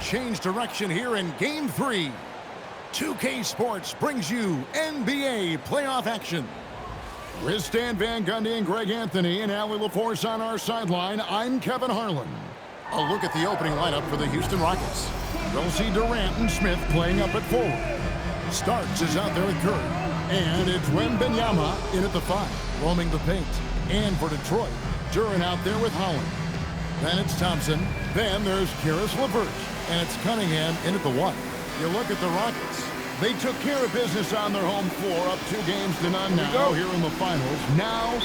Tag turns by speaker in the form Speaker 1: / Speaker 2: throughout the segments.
Speaker 1: change direction here in Game 3. 2K Sports brings you NBA playoff action. With Stan Van Gundy and Greg Anthony and Allie LaForce on our sideline, I'm Kevin Harlan. A look at the opening lineup for the Houston Rockets. We'll see Durant and Smith playing up at forward. Starks is out there with Curry. And it's MYNBA in at the 5, roaming the paint. And for Detroit, Duran out there with Holland. Then it's Thompson. Then there's Karis LeVert. And it's Cunningham in at the 1. You look at the Rockets. They took care of business on their home floor, up 2 games to none now here in the finals. Now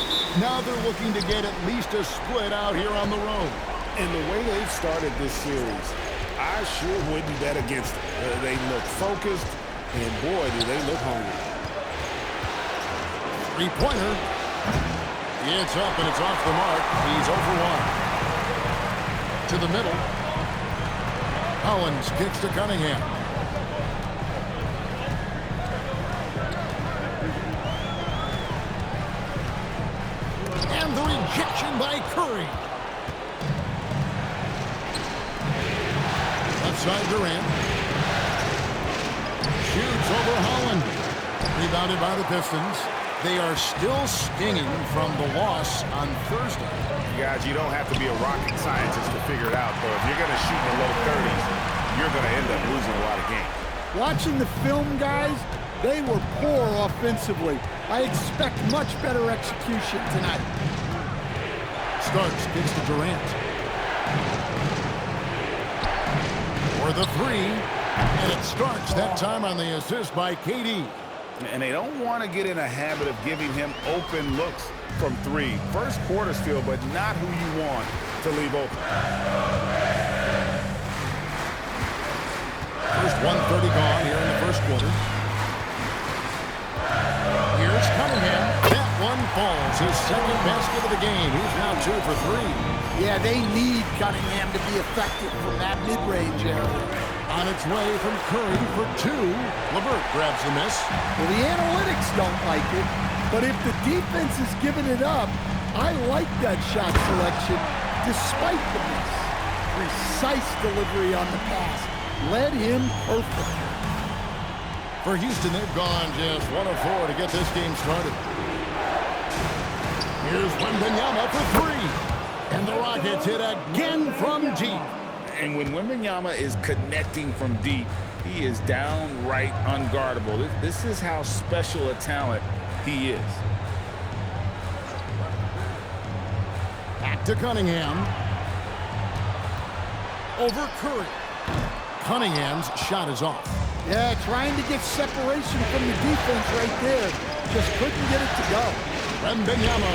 Speaker 1: they're looking to get at least a split out here on the road.
Speaker 2: And the way they've started this series, I sure wouldn't bet against them. They look focused, and boy, do they look hungry.
Speaker 1: Three-pointer. It's up and it's off the mark. He's over 1. To the middle. Collins kicks to Cunningham. And the rejection by Curry. Left side Durant. Shoots over Holland. Rebounded by the Pistons. They are still stinging from the loss on Thursday.
Speaker 2: Guys, you don't have to be a rocket scientist to figure it out, though. If you're going to shoot in the low 30s, you're going to end up losing a lot of games.
Speaker 3: Watching the film, guys, they were poor offensively. I expect much better execution tonight.
Speaker 1: Starks kicks to Durant. For the 3. And it starts that time on the assist by KD.
Speaker 2: And they don't want to get in a habit of giving him open looks from 3. First quarter still, but not who you want to leave open.
Speaker 1: First 1:30 gone here in the first quarter. Here's Cunningham. That one falls. His second basket of the game. He's now 2 for 3.
Speaker 3: Yeah, they need Cunningham to be effective from that mid-range area.
Speaker 1: On its way from Curry for 2. LeVert grabs the miss.
Speaker 3: Well, the analytics don't like it, but if the defense is giving it up, I like that shot selection despite the miss. Precise delivery on the pass. Led him perfect.
Speaker 1: For Houston, they've gone just 1 of 4 to get this game started. Here's MYNBA for 3. And the Rockets hit again from deep.
Speaker 2: And when MYNBA is connecting from deep, he is downright unguardable. This is how special a talent he is.
Speaker 1: Back to Cunningham. Over Curry. Cunningham's shot is off.
Speaker 3: Yeah, trying to get separation from the defense right there. Just couldn't get it to go.
Speaker 1: MYNBA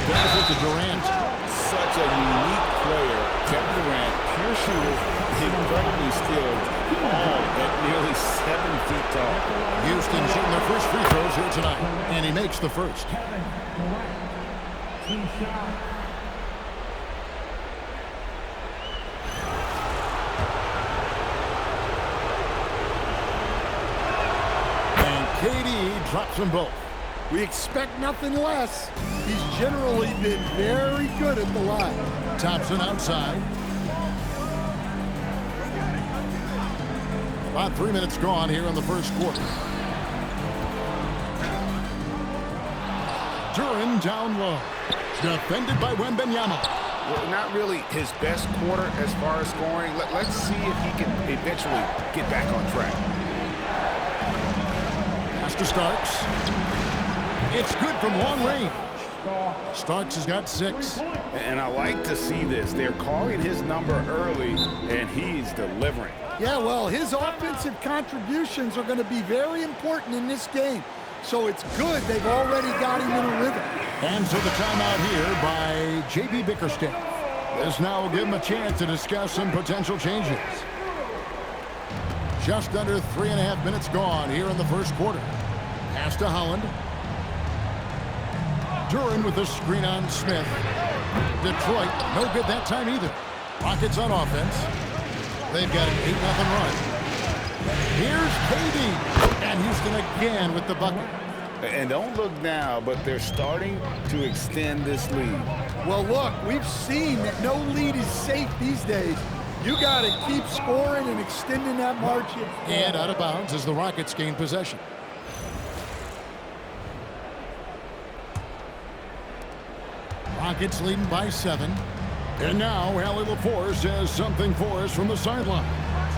Speaker 1: does it to Durant.
Speaker 2: Such a unique player. Kevin Durant, pure shooter, incredibly skilled, all at nearly 7 feet tall.
Speaker 1: Houston shooting their first free throws here tonight, and he makes the first. And KD drops them both.
Speaker 3: We expect nothing less. He's generally been very good at the line.
Speaker 1: Thompson outside. About 3 minutes gone here in the first quarter. Duran down low. Defended by MYNBA.
Speaker 2: Well, not really his best quarter as far as scoring. Let's see if he can eventually get back on track.
Speaker 1: Pass to Starks. It's good from long range. Starks has got 6.
Speaker 2: And I like to see this. They're calling his number early, and he's delivering.
Speaker 3: Yeah, well, his offensive contributions are going to be very important in this game. So it's good they've already got him in a rhythm.
Speaker 1: And so the timeout here by J.B. Bickerstaff. This now will give him a chance to discuss some potential changes. Just under 3.5 minutes gone here in the first quarter. Pass to Holland. Duran with the screen on Smith. Detroit, no good that time either. Rockets on offense. They've got an 8-0 run. Here's KD. And Houston again with the bucket.
Speaker 2: And don't look now, but they're starting to extend this lead.
Speaker 3: Well, look, we've seen that no lead is safe these days. You got to keep scoring and extending that margin.
Speaker 1: And out of bounds as the Rockets gain possession. Rockets leading by 7. And now Allie LaForce has something for us from the sideline.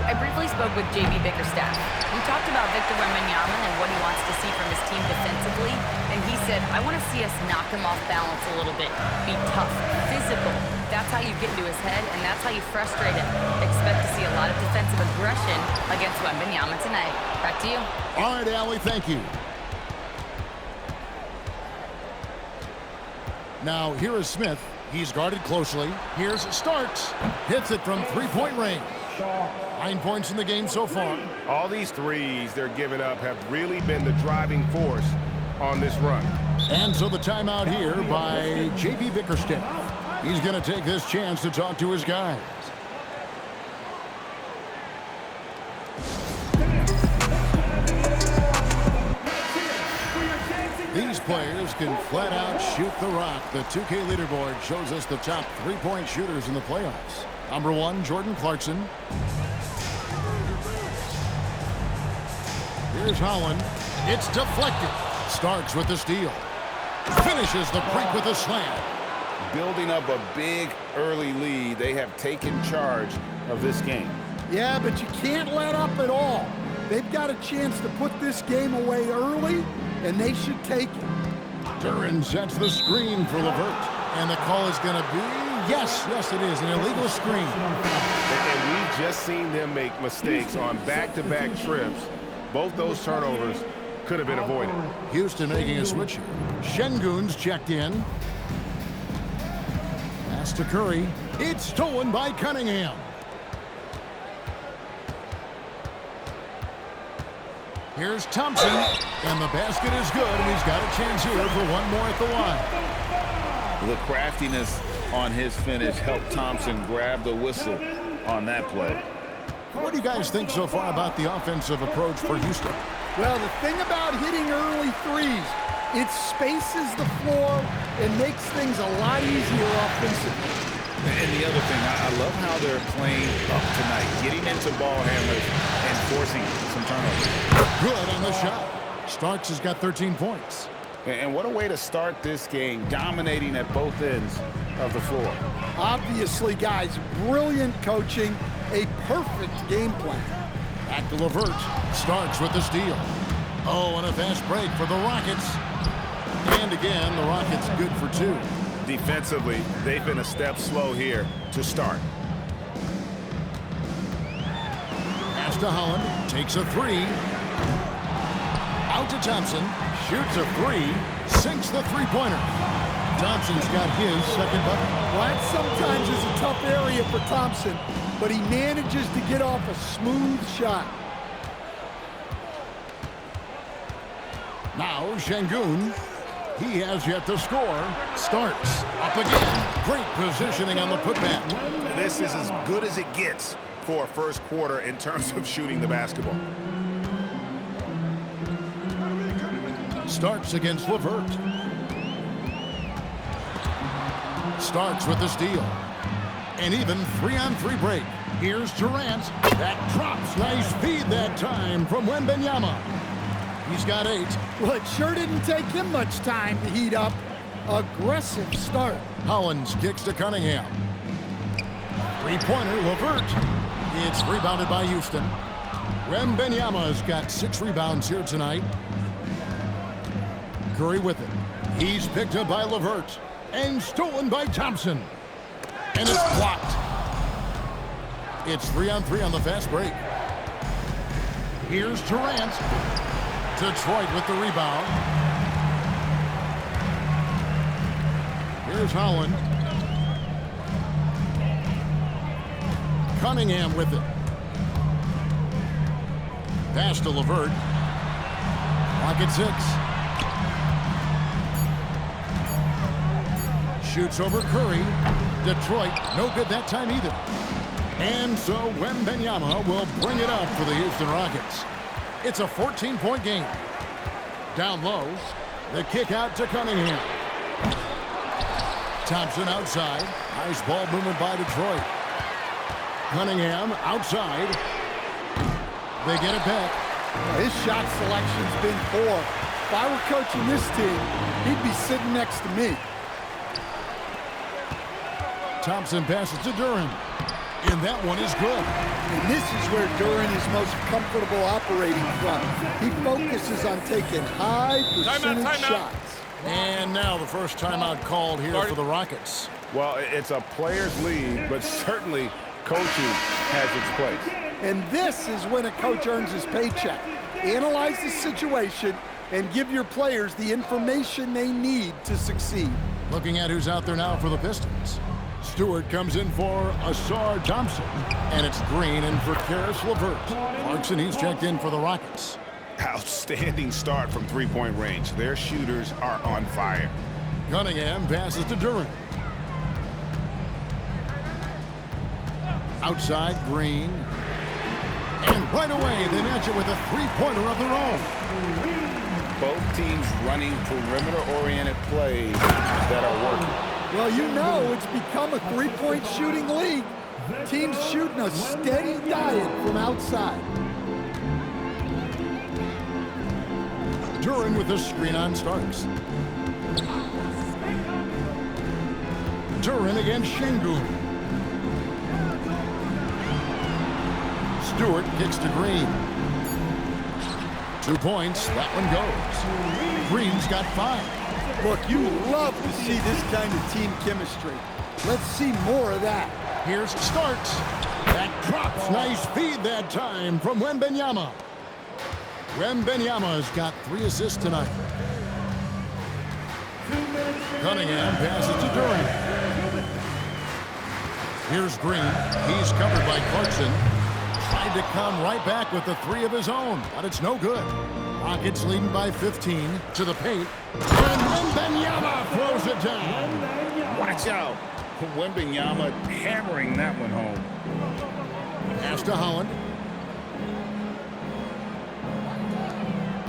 Speaker 4: I briefly spoke with JB Bickerstaff. We talked about Victor Wembanyama and what he wants to see from his team defensively, and he said, I want to see us knock him off balance a little bit, be tough, physical. That's how you get into his head, and that's how you frustrate him. Expect to see a lot of defensive aggression against Wembanyama tonight. Back to you.
Speaker 1: All right, Allie, thank you. Now, here is Smith. He's guarded closely. Here's Starks. Hits it from three-point range. 9 points in the game so far.
Speaker 5: All these threes they're giving up have really been the driving force on this run.
Speaker 1: And so the timeout here by JB Bickerstaff. He's going to take this chance to talk to his guys. These players can flat out shoot the rock. The 2K leaderboard shows us the top three-point shooters in the playoffs. Number 1, Jordan Clarkson. Here's Holland. It's deflected. Starks with the steal. Finishes the break with a slam.
Speaker 2: Building up a big early lead, they have taken charge of this game.
Speaker 3: Yeah, but you can't let up at all. They've got a chance to put this game away early, and they should take it.
Speaker 1: Duran sets the screen for LeVert. And the call is going to be, yes, it is, an illegal screen.
Speaker 5: And we've just seen them make mistakes on back-to-back trips. Both those turnovers could have been avoided.
Speaker 1: Houston making a switch here. Şengün's checked in. Pass to Curry. It's stolen by Cunningham. Here's Thompson, and the basket is good, and he's got a chance here for one more at the line.
Speaker 2: The craftiness on his finish helped Thompson grab the whistle on that play.
Speaker 1: What do you guys think so far about the offensive approach for Houston?
Speaker 3: Well, the thing about hitting early threes, it spaces the floor and makes things a lot easier offensively.
Speaker 2: And the other thing, I love how they're playing up tonight, getting into ball handlers and forcing some turnovers.
Speaker 1: Good on the shot. Starks has got 13 points.
Speaker 2: And what a way to start this game, dominating at both ends of the floor.
Speaker 3: Obviously, guys, brilliant coaching, a perfect game plan.
Speaker 1: Back to LeVert. Starks with the steal. Oh, and a fast break for the Rockets. And again, the Rockets good for 2.
Speaker 5: Defensively, they've been a step slow here to start.
Speaker 1: Pass to Holland. Takes a 3. Out to Thompson. Shoots a 3. Sinks the three-pointer. Thompson's got his second bucket.
Speaker 3: Well, that sometimes is a tough area for Thompson, but he manages to get off a smooth shot.
Speaker 1: Now Şengün. He has yet to score. Starks up again. Great positioning on the putback.
Speaker 5: This is as good as it gets for a first quarter in terms of shooting the basketball.
Speaker 1: Starks against LeVert. Starks with the steal. And even 3-on-3 break. Here's Durant. That drops. Nice feed that time from Wembanyama. He's got 8.
Speaker 3: Well, it sure didn't take him much time to heat up. Aggressive start.
Speaker 1: Hollins kicks to Cunningham. Three-pointer, LeVert. It's rebounded by Houston. Wembanyama's got 6 rebounds here tonight. Curry with it. He's picked up by LeVert. And stolen by Thompson. And it's blocked. It's 3-on-3 on the fast break. Here's Durant. Detroit with the rebound. Here's Holland. Cunningham with it. Pass to LeVert. Clock at 6. Shoots over Curry. Detroit, no good that time either. And so Wembanyama will bring it up for the Houston Rockets. It's a 14-point game. Down low, the kick out to Cunningham. Thompson outside. Nice ball movement by Detroit. Cunningham outside. They get it back.
Speaker 3: His shot selection's been poor. If I were coaching this team, he'd be sitting next to me.
Speaker 1: Thompson passes to Duran. And that one is good.
Speaker 3: And this is where Duran is most comfortable operating from. He focuses on taking high percentage shots.
Speaker 1: And now the first timeout called here for the Rockets.
Speaker 5: Well, it's a players' league, but certainly coaching has its place.
Speaker 3: And this is when a coach earns his paycheck. Analyze the situation and give your players the information they need to succeed.
Speaker 1: Looking at who's out there now for the Pistons. Stewart comes in for Asar Thompson. And it's Green in for Karis LeVert. Clarkson, he's checked in for the Rockets.
Speaker 5: Outstanding start from three-point range. Their shooters are on fire.
Speaker 1: Cunningham passes to Duran. Outside, Green. And right away, they match it with a three-pointer of their own.
Speaker 2: Both teams running perimeter-oriented plays that are working.
Speaker 3: Well, you know it's become a three-point shooting league. Teams shooting a steady diet from outside.
Speaker 1: Duran with the screen on Starks. Duran against Şengün. Stewart kicks to Green. 2 points. That one goes. Green's got 5.
Speaker 3: Look, you love to see this kind of team chemistry. Let's see more of that.
Speaker 1: Here's Starks. That drops. Nice feed that time from MYNBA. MYNBA's got 3 assists tonight. Cunningham passes to Duran. Here's Green. He's covered by Clarkson. Tried to come right back with the 3 of his own, but it's no good. Rockets leading by 15 to the paint. And MYNBA throws it down.
Speaker 2: Watch out. MYNBA hammering that one home.
Speaker 1: Pass to Holland.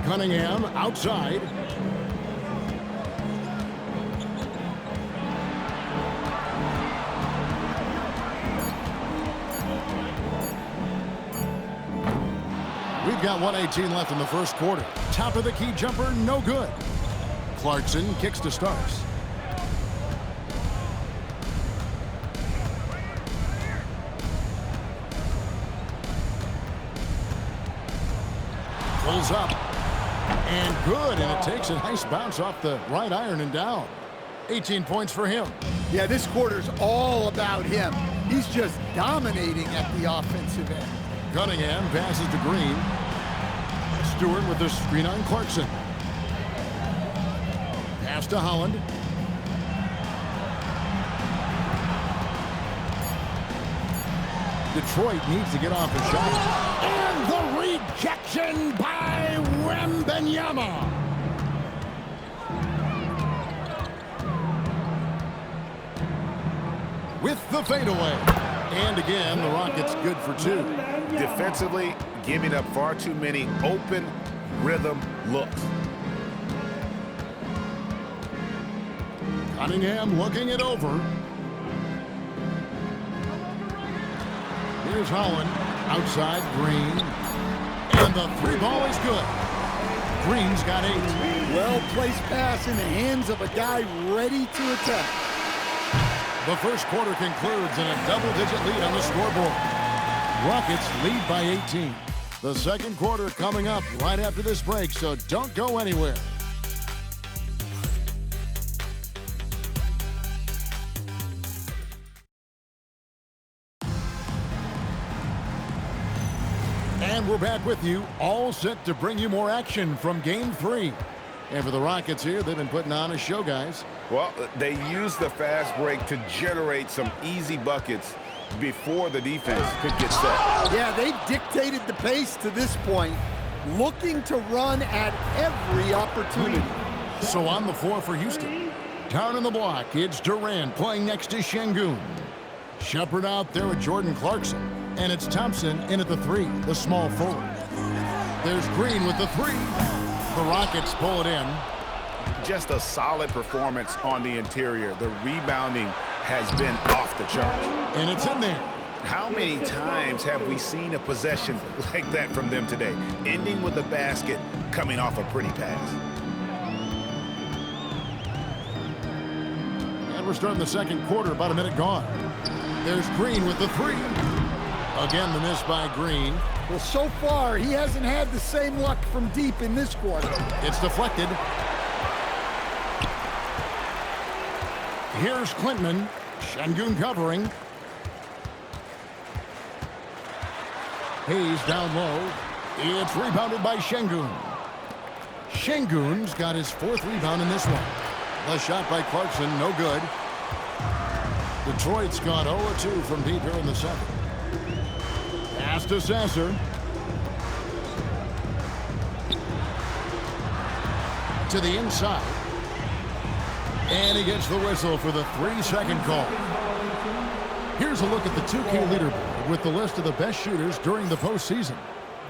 Speaker 1: Cunningham outside. We've got 1:18 left in the first quarter. Top of the key jumper, no good. Clarkson kicks to Starks. Pulls up. And good, and it takes a nice bounce off the right iron and down. 18 points for him.
Speaker 3: Yeah, this quarter's all about him. He's just dominating at the offensive end.
Speaker 1: Cunningham passes to Green. Stewart with the screen on Clarkson. Pass to Holland. Detroit needs to get off a shot. And the rejection by MYNBA. With the fadeaway. And again, the Rockets good for 2.
Speaker 5: Defensively, giving up far too many open rhythm looks.
Speaker 1: Cunningham looking it over. Here's Holland. Outside, Green. And the 3 ball is good. Green's got 8.
Speaker 3: Well-placed pass in the hands of a guy ready to attack.
Speaker 1: The first quarter concludes in a double-digit lead on the scoreboard. Rockets lead by 18. The second quarter coming up right after this break, so don't go anywhere. And we're back with you, all set to bring you more action from Game 3. And for the Rockets here, they've been putting on a show, guys.
Speaker 5: Well, they used the fast break to generate some easy buckets before the defense could get set.
Speaker 3: Yeah, they dictated the pace to this point, looking to run at every opportunity.
Speaker 1: So on the floor for Houston. Down in the block, it's Durant playing next to Şengün. Shepard out there with Jordan Clarkson. And it's Thompson in at the 3, the small forward. There's Green with the 3. The Rockets pull it in.
Speaker 5: Just a solid performance on the interior. The rebounding has been off the chart.
Speaker 1: And it's in there.
Speaker 2: How many times have we seen a possession like that from them today? Ending with a basket, coming off a pretty pass.
Speaker 1: And we're starting the second quarter, about a minute gone. There's Green with the three. Again, the miss by Green.
Speaker 3: Well, so far, he hasn't had the same luck from deep in this quarter.
Speaker 1: It's deflected. Here's Klintman. Şengün covering. Hayes down low. It's rebounded by Şengün. Şengün's got his fourth rebound in this one. The shot by Clarkson, no good. Detroit's gone 0-2 from deep here in the second. Pass to Sasser. To the inside. And he gets the whistle for the 3-second call. Here's a look at the 2K leaderboard with the list of the best shooters during the postseason.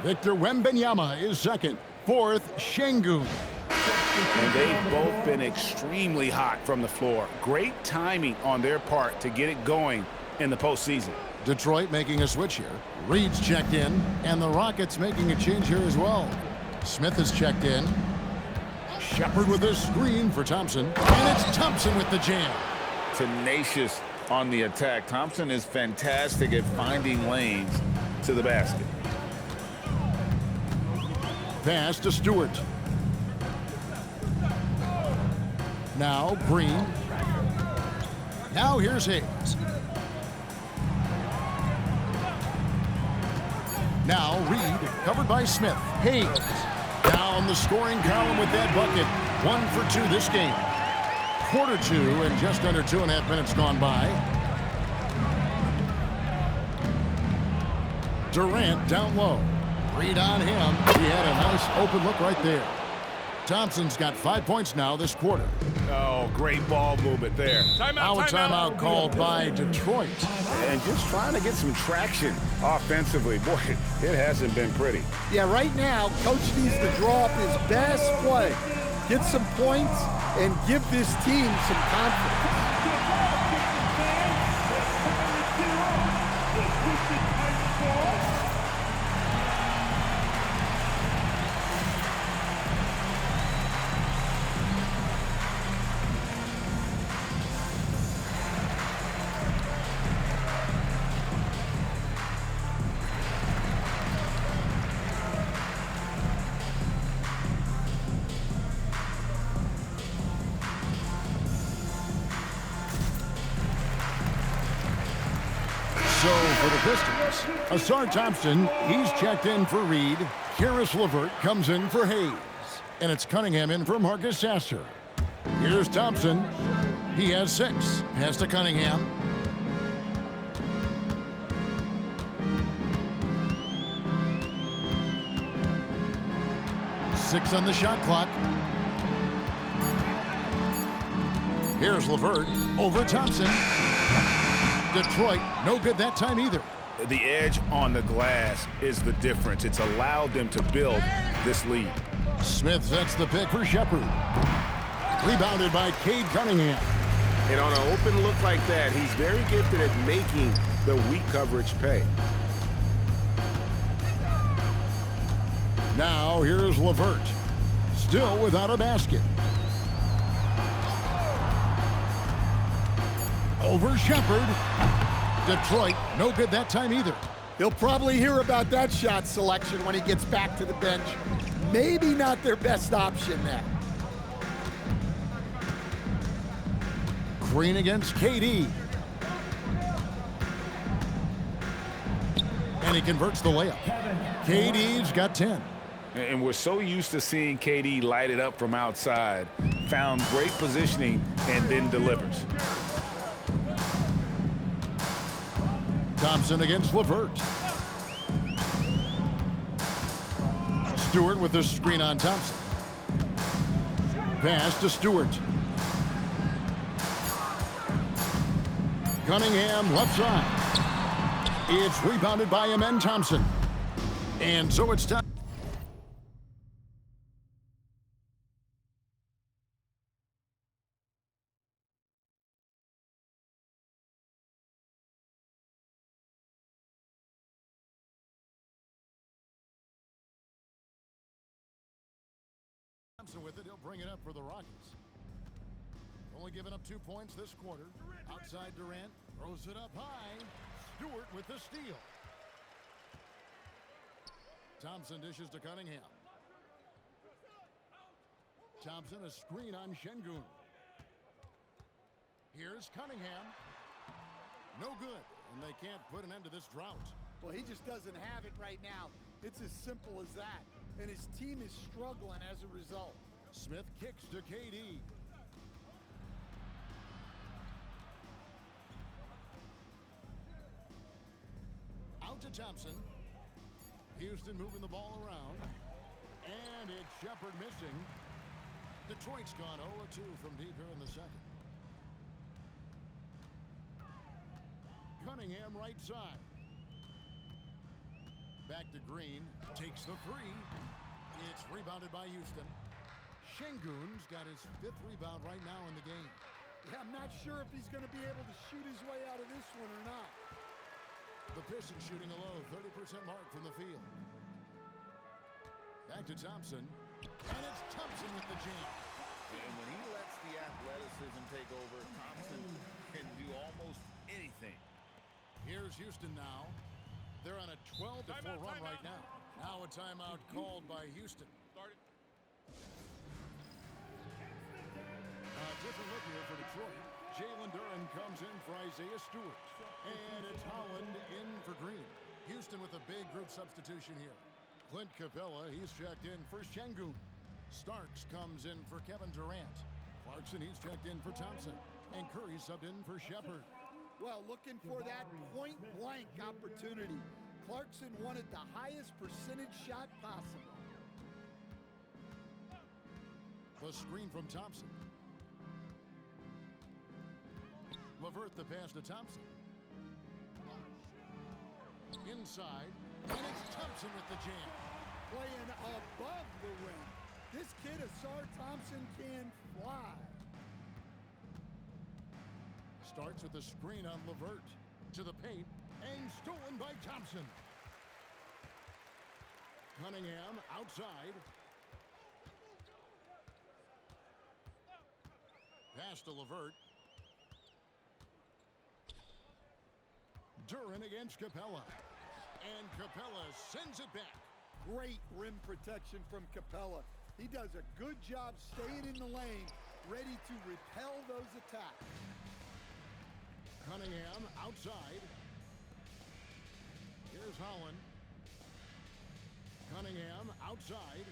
Speaker 1: Victor Wembanyama is second. Fourth, Şengün.
Speaker 2: And they've both been extremely hot from the floor. Great timing on their part to get it going in the postseason.
Speaker 1: Detroit making a switch here. Reed's checked in, and the Rockets making a change here as well. Smith is checked in. Shepard with a screen for Thompson. And it's Thompson with the jam.
Speaker 2: Tenacious on the attack. Thompson is fantastic at finding lanes to the basket.
Speaker 1: Pass to Stewart. Now Green. Now here's Hayes. Now Reed, covered by Smith. Hayes down the scoring column with that bucket. 1 for 2 this game. Quarter 2 and just under 2.5 minutes gone by. Durant down low. Reed on him. He had a nice open look right there. Thompson's got 5 points now this quarter.
Speaker 5: Oh, great ball movement there.
Speaker 1: Now a timeout called by Detroit.
Speaker 5: And just trying to get some traction offensively. Boy, it hasn't been pretty.
Speaker 3: Yeah, right now, Coach needs to draw up his best play, get some points, and give this team some confidence.
Speaker 1: So for the Pistons, Asar Thompson, he's checked in for Reed. Karis LeVert comes in for Hayes. And it's Cunningham in for Marcus Sasser. Here's Thompson. He has 6. Pass to Cunningham. Six on the shot clock. Here's LeVert over Thompson. Detroit, no good that time either.
Speaker 2: The edge on the glass is the difference. It's allowed them to build this lead.
Speaker 1: Smith sets the pick for Shepard. Rebounded by Cade Cunningham.
Speaker 5: And on an open look like that, he's very gifted at making the weak coverage pay.
Speaker 1: Now here's LeVert. Still without a basket. Over Shepard. Detroit, no good that time either.
Speaker 3: He'll probably hear about that shot selection when he gets back to the bench. Maybe not their best option there.
Speaker 1: Green against KD. And he converts the layup. KD's got 10.
Speaker 2: And we're so used to seeing KD light it up from outside. Found great positioning and then delivers.
Speaker 1: Thompson against LeVert. Stewart with the screen on Thompson. Pass to Stewart. Cunningham left side. It's rebounded by Amen Thompson. And so it's time. Thompson with it. He'll bring it up for the Rockets. Only giving up 2 points this quarter. Outside Durant. Throws it up high. Stewart with the steal. Thompson dishes to Cunningham. Thompson, a screen on Şengün. Here's Cunningham. No good, and they can't put an end to this drought.
Speaker 3: Well, he just doesn't have it right now. It's as simple as that. And his team is struggling as a result.
Speaker 1: Smith kicks to KD. Out to Thompson. Houston moving the ball around. And it's Shepard missing. Detroit's gone 0-2 from deep here in the second. Cunningham right side. Back to Green. Takes the three. It's rebounded by Houston. Şengün's got his 5th rebound right now in the game.
Speaker 3: Yeah, I'm not sure if he's going to be able to shoot his way out of this one or not.
Speaker 1: The Pistons shooting a low 30% mark from the field. Back to Thompson. And it's Thompson with the jam.
Speaker 2: And when he lets the athleticism take over, Thompson can do almost anything.
Speaker 1: Here's Houston now. They're on a 12-4 run right now. Now a timeout called by Houston.
Speaker 6: Started.
Speaker 1: A different look here for Detroit. Jalen Duren comes in for Isaiah Stewart. And it's Holland in for Green. Houston with a big group substitution here. Clint Capella, he's checked in for Şengün. Starks comes in for Kevin Durant. Clarkson, he's checked in for Thompson. And Curry subbed in for Shepard.
Speaker 3: Well, looking for that point-blank opportunity. Clarkson wanted the highest percentage shot possible.
Speaker 1: The screen from Thompson. LeVert the pass to Thompson. Inside, and it's Thompson with the jam.
Speaker 3: Playing above the rim. This kid, Asar Thompson, can fly.
Speaker 1: Starts with the screen on LeVert. To the paint, and stolen by Thompson. Cunningham outside. Pass to LeVert. Duren against Capella. And Capella sends it back.
Speaker 3: Great rim protection from Capella. He does a good job staying in the lane, ready to repel those attacks.
Speaker 1: Cunningham outside. Here's Holland. Cunningham outside.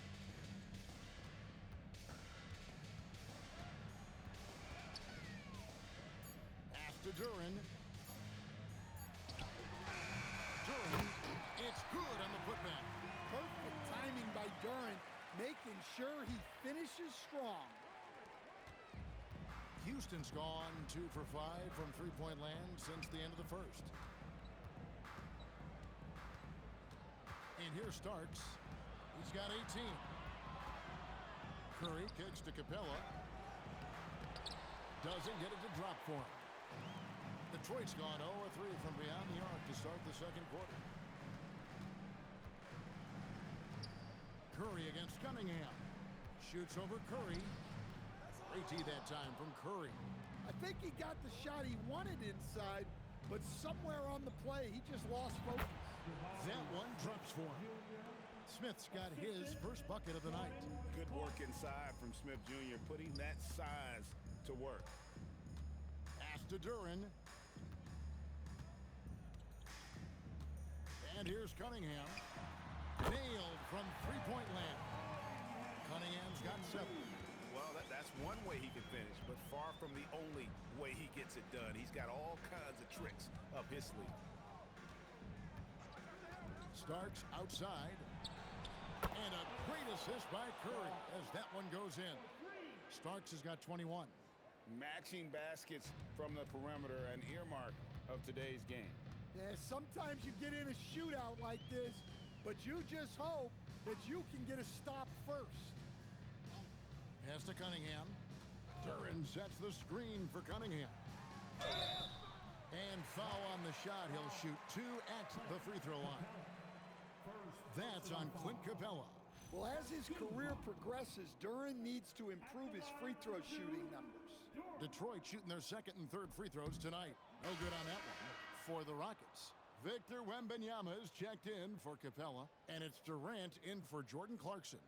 Speaker 1: Pass to Duren. Duren, it's good on the putback.
Speaker 3: Perfect timing by Duren, making sure he finishes strong.
Speaker 1: Houston's gone 2 for 5 from three-point land since the end of the first. And here's Starks. He's got 18. Curry kicks to Capella. Doesn't get it to drop for him. Detroit's gone 0-3 from beyond the arc to start the second quarter. Curry against Cunningham. Shoots over Curry. Great tee that time from Curry.
Speaker 3: I think he got the shot he wanted inside, but somewhere on the play, he just lost focus.
Speaker 1: That one drops for him. Smith's got his first bucket of the night.
Speaker 5: Good work inside from Smith Jr., putting that size to work.
Speaker 1: Pass to Duren. And here's Cunningham. Nailed from three-point land. Cunningham's got 7.
Speaker 5: Well, that's one way he can finish, but far from the only way he gets it done. He's got all kinds of tricks up his sleeve.
Speaker 1: Starks outside. And a great assist by Curry as that one goes in. Starks has got 21.
Speaker 2: Matching baskets from the perimeter, an earmark of today's game.
Speaker 3: Yeah, sometimes you get in a shootout like this, but you just hope that you can get a stop first.
Speaker 1: Pass to Cunningham. Duren sets the screen for Cunningham. And foul on the shot. He'll shoot 2 at the free throw line. That's on Clint Capella.
Speaker 3: Well, as his career progresses, Duren needs to improve his free throw shooting numbers.
Speaker 1: Detroit shooting their second and third free throws tonight. No good on that one for the Rockets. Victor Wembanyama is checked in for Capella, and it's Durant in for Jordan Clarkson.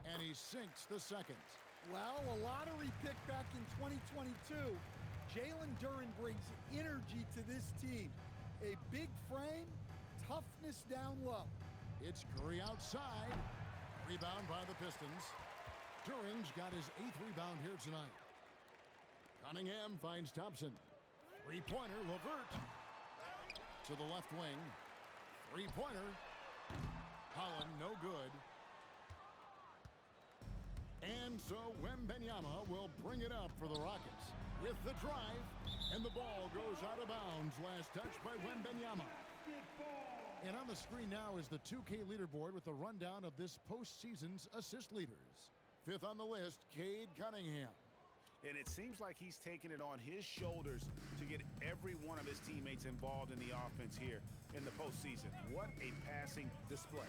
Speaker 1: And he sinks the second.
Speaker 3: Well, a lottery pick back in 2022, Jalen Duren brings energy to this team. A big frame, toughness down low.
Speaker 1: It's Curry outside. Rebound by the Pistons. Duren's got his 8th rebound here tonight. Cunningham finds Thompson. Three-pointer, LeVert. To the left wing. Three-pointer. Holland, no good. And so Wembanyama will bring it up for the Rockets with the drive, and the ball goes out of bounds. Last touch by Wembanyama. And on the screen now is the 2K leaderboard with a rundown of this postseason's assist leaders. 5th on the list, Cade Cunningham.
Speaker 5: And it seems like he's taking it on his shoulders to get every one of his teammates involved in the offense here in the postseason. What a passing display.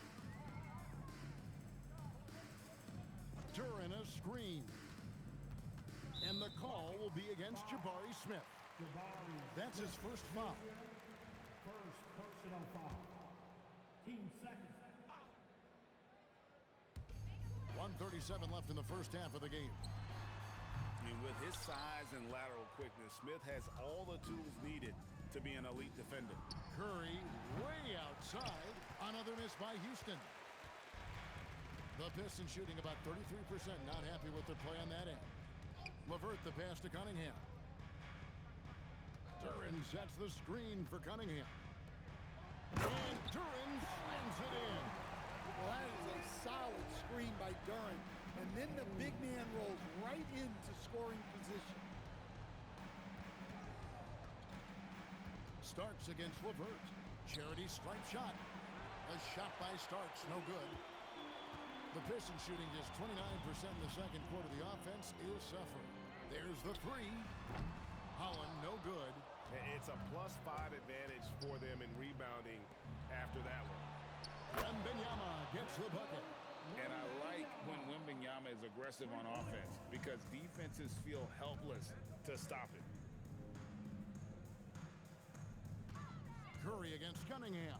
Speaker 1: Duren a screen. And the call will be against Jabari Smith. That's his first foul.
Speaker 6: First personal foul. Team second.
Speaker 1: 1:37 left in the first half of the game.
Speaker 5: And with his size and lateral quickness, Smith has all the tools needed to be an elite defender.
Speaker 1: Curry way outside. Another miss by Houston. The Pistons shooting about 33%, not happy with their play on that end. LeVert the pass to Cunningham. Duren sets the screen for Cunningham. And Duren slams it in.
Speaker 3: Well, that is a solid screen by Duren. And then the big man rolls right into scoring position.
Speaker 1: Starks against LeVert. Charity stripe shot. A shot by Starks, no good. The Pistons shooting just 29% in the second quarter. The offense is suffering. There's the three. Holland, no good.
Speaker 5: It's a +5 advantage for them in rebounding after that one.
Speaker 1: Wembanyama gets the bucket.
Speaker 2: And I like when Wembanyama is aggressive on offense because defenses feel helpless to stop it.
Speaker 1: Curry against Cunningham.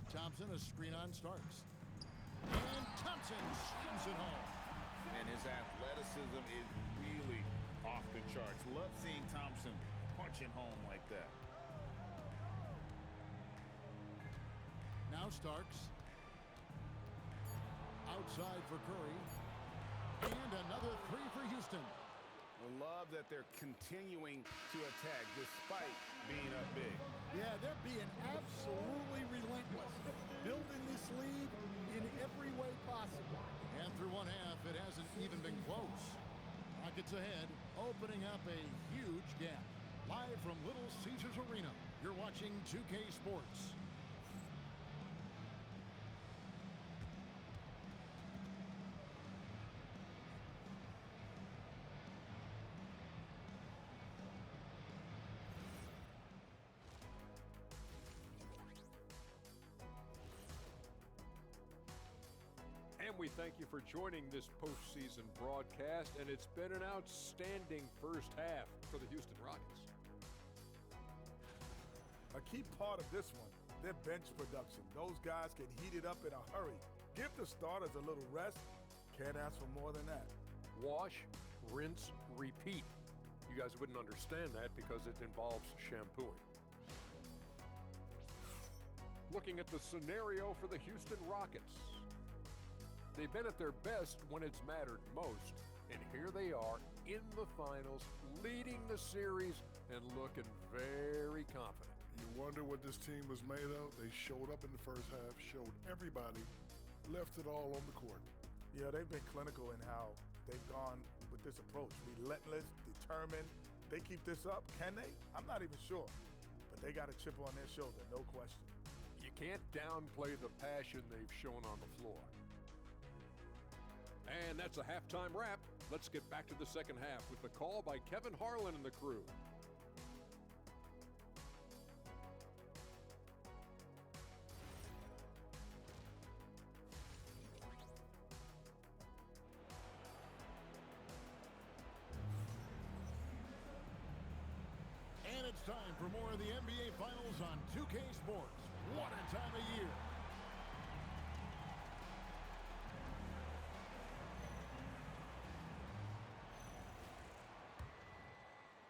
Speaker 1: Thompson, a screen on Starks. And Thompson slams it home.
Speaker 2: And his athleticism is really off the charts. Love seeing Thompson punching home like that.
Speaker 1: Now Starks. Outside for Curry. And another three for Houston.
Speaker 5: I love that they're continuing to attack despite being up big.
Speaker 3: Yeah, they're being absolutely relentless, building this lead in every way possible.
Speaker 1: And through one half, it hasn't even been close. Rockets ahead, opening up a huge gap. Live from Little Caesars Arena, you're watching 2K Sports.
Speaker 7: And we thank you for joining this postseason broadcast, and it's been an outstanding first half for the Houston Rockets.
Speaker 8: A key part of this one, their bench production. Those guys can heat it up in a hurry. Give the starters a little rest. Can't ask for more than that.
Speaker 7: Wash, rinse, repeat. You guys wouldn't understand that because it involves shampooing. Looking at the scenario for the Houston Rockets. They've been at their best when it's mattered most, and here they are in the finals, leading the series and looking very confident.
Speaker 9: You wonder what this team was made of? They showed up in the first half, showed everybody, left it all on the court.
Speaker 8: Yeah, they've been clinical in how they've gone with this approach. Relentless, determined. They keep this up, can they? I'm not even sure. But they got a chip on their shoulder, no question.
Speaker 7: You can't downplay the passion they've shown on the floor. And that's a halftime wrap. Let's get back to the second half with the call by Kevin Harlan and the crew.
Speaker 1: time for more of the NBA Finals on 2K Sports. What a time of year.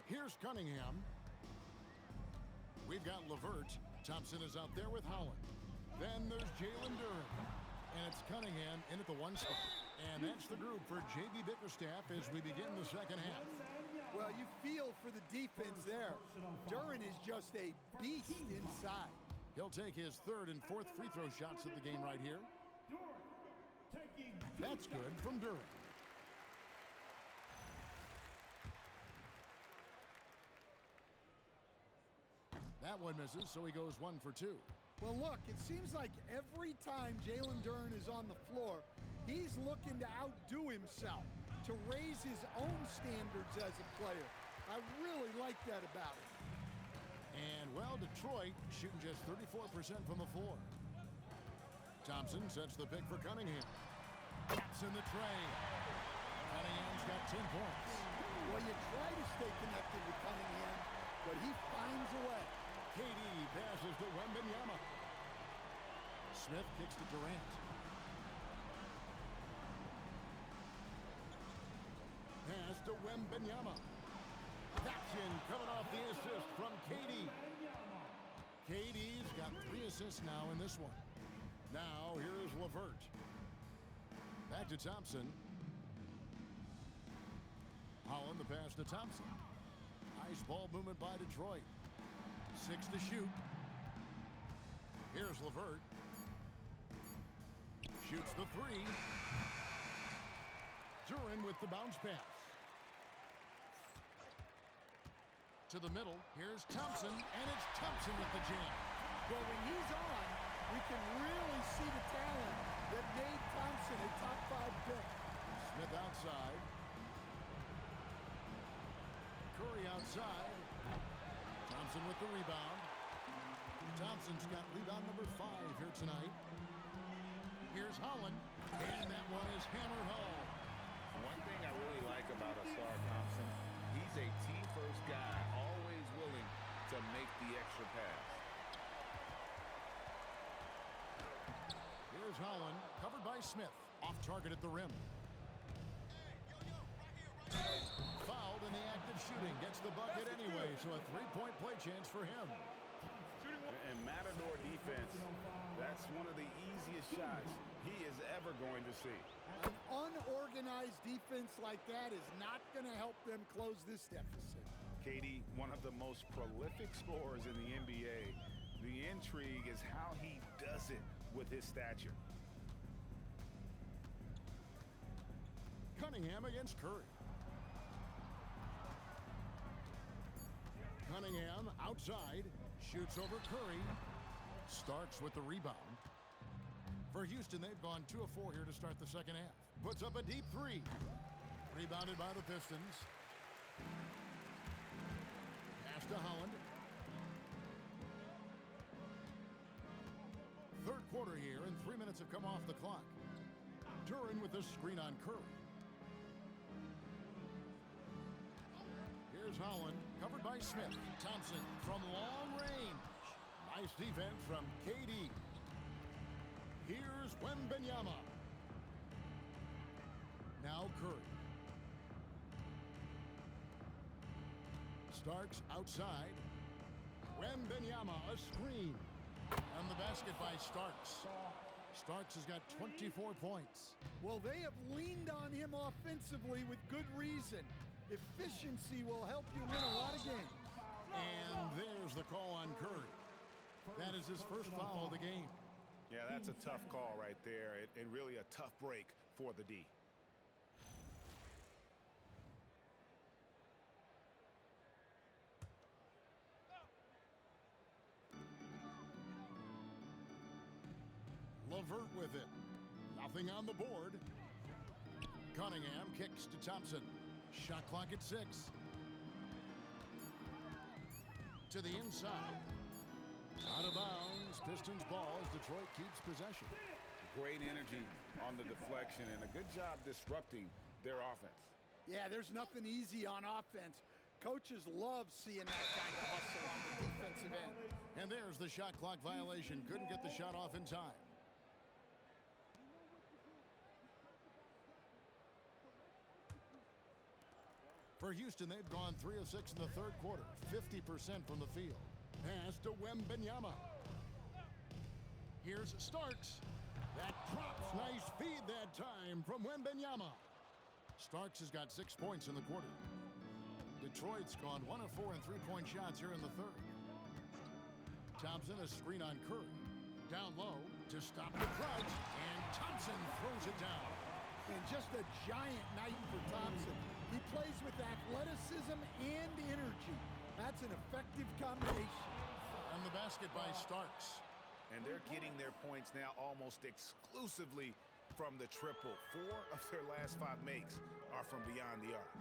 Speaker 1: Here's Cunningham. We've got LeVert. Thompson is out there with Holland. Then there's Jalen Duren. And it's Cunningham in at the 1 spot. And that's the group for J.B. Bickerstaff as we begin the second half.
Speaker 3: Well, you feel for the defense there. Duren is just a beast inside.
Speaker 1: He'll take his 3rd and 4th free throw shots of the game right here. That's good from Duren. That one misses, so he goes 1 for 2.
Speaker 3: Well, look, it seems like every time Jalen Duren is on the floor, he's looking to outdo himself, to raise his own standards as a player. I really like that about him.
Speaker 1: And, well, Detroit shooting just 34% from the floor. Thompson sets the pick for Cunningham. Taps in the tray. Cunningham's got 10 points.
Speaker 3: Well, you try to stay connected with Cunningham, but he finds a way.
Speaker 1: KD passes to Wembanyama. Smith kicks to Durant. Pass to Wembanyama. That's in, coming off the assist from KD. KD's got 3 assists now in this one. Now here's LeVert. Back to Thompson. Holland the pass to Thompson. Nice ball movement by Detroit. 6 to shoot. Here's LeVert. Shoots the 3. Duren with the bounce pass. To the middle. Here's Thompson, and it's Thompson with the jam.
Speaker 3: Well, when he's on, we can really see the talent that made Thompson a top 5 pick.
Speaker 1: Smith outside. Curry outside. Thompson with the rebound. Thompson's got rebound number 5 here tonight. Here's Holland, and that one is hammered home.
Speaker 2: One thing I really like about Asar Thompson, he's a team-first guy, always willing to make the extra pass.
Speaker 1: Here's Holland, covered by Smith. Off target at the rim. Fouled in the act of shooting. Gets the bucket anyway, so a 3-point play chance for him.
Speaker 5: And Matador defense, that's one of the easiest shots he is ever going to see.
Speaker 3: An unorganized defense like that is not going to help them close this deficit.
Speaker 5: KD, one of the most prolific scorers in the NBA. The intrigue is how he does it with his stature.
Speaker 1: Cunningham against Curry. Cunningham outside, shoots over Curry. Starks with the rebound. For Houston, they've gone 2 of 4 here to start the second half. Puts up a deep 3. Rebounded by the Pistons. Pass to Holland. Third quarter here, and 3 minutes have come off the clock. Duren with the screen on Curry. Here's Holland, covered by Smith. Thompson from long range. Nice defense from KD. Here's Wembanyama. Now Curry. Starks outside. Wembanyama, a screen. And the basket by Starks. Starks has got 24 points.
Speaker 3: Well, they have leaned on him offensively with good reason. Efficiency will help you win a lot of games.
Speaker 1: And there's the call on Curry. That is his first foul of the game.
Speaker 5: Yeah, that's a tough call right there, and really a tough break for the D.
Speaker 1: LeVert with it. Nothing on the board. Cunningham kicks to Thompson. Shot clock at 6. To the inside. Out of bounds. Pistons ball as Detroit keeps possession.
Speaker 5: Great energy on the deflection and a good job disrupting their offense.
Speaker 3: Yeah, there's nothing easy on offense. Coaches love seeing that kind of hustle on the defensive end.
Speaker 1: And there's the shot clock violation. Couldn't get the shot off in time. For Houston, they've gone 3 of 6 in the third quarter, 50% from the field. Pass to MYNBA. Here's Starks. That drops. Nice feed that time from MYNBA. Starks has got 6 points in the quarter. Detroit's gone 1 of 4 in three-point shots here in the third. Thompson, a screen on Curry. Down low to stop the crunch, and Thompson throws it down.
Speaker 3: And just a giant night for Thompson. He plays with athleticism and energy. That's an effective combination.
Speaker 1: And the basket by Starks.
Speaker 5: And they're getting their points now almost exclusively from the triple. 4 of their last 5 makes are from beyond the arc.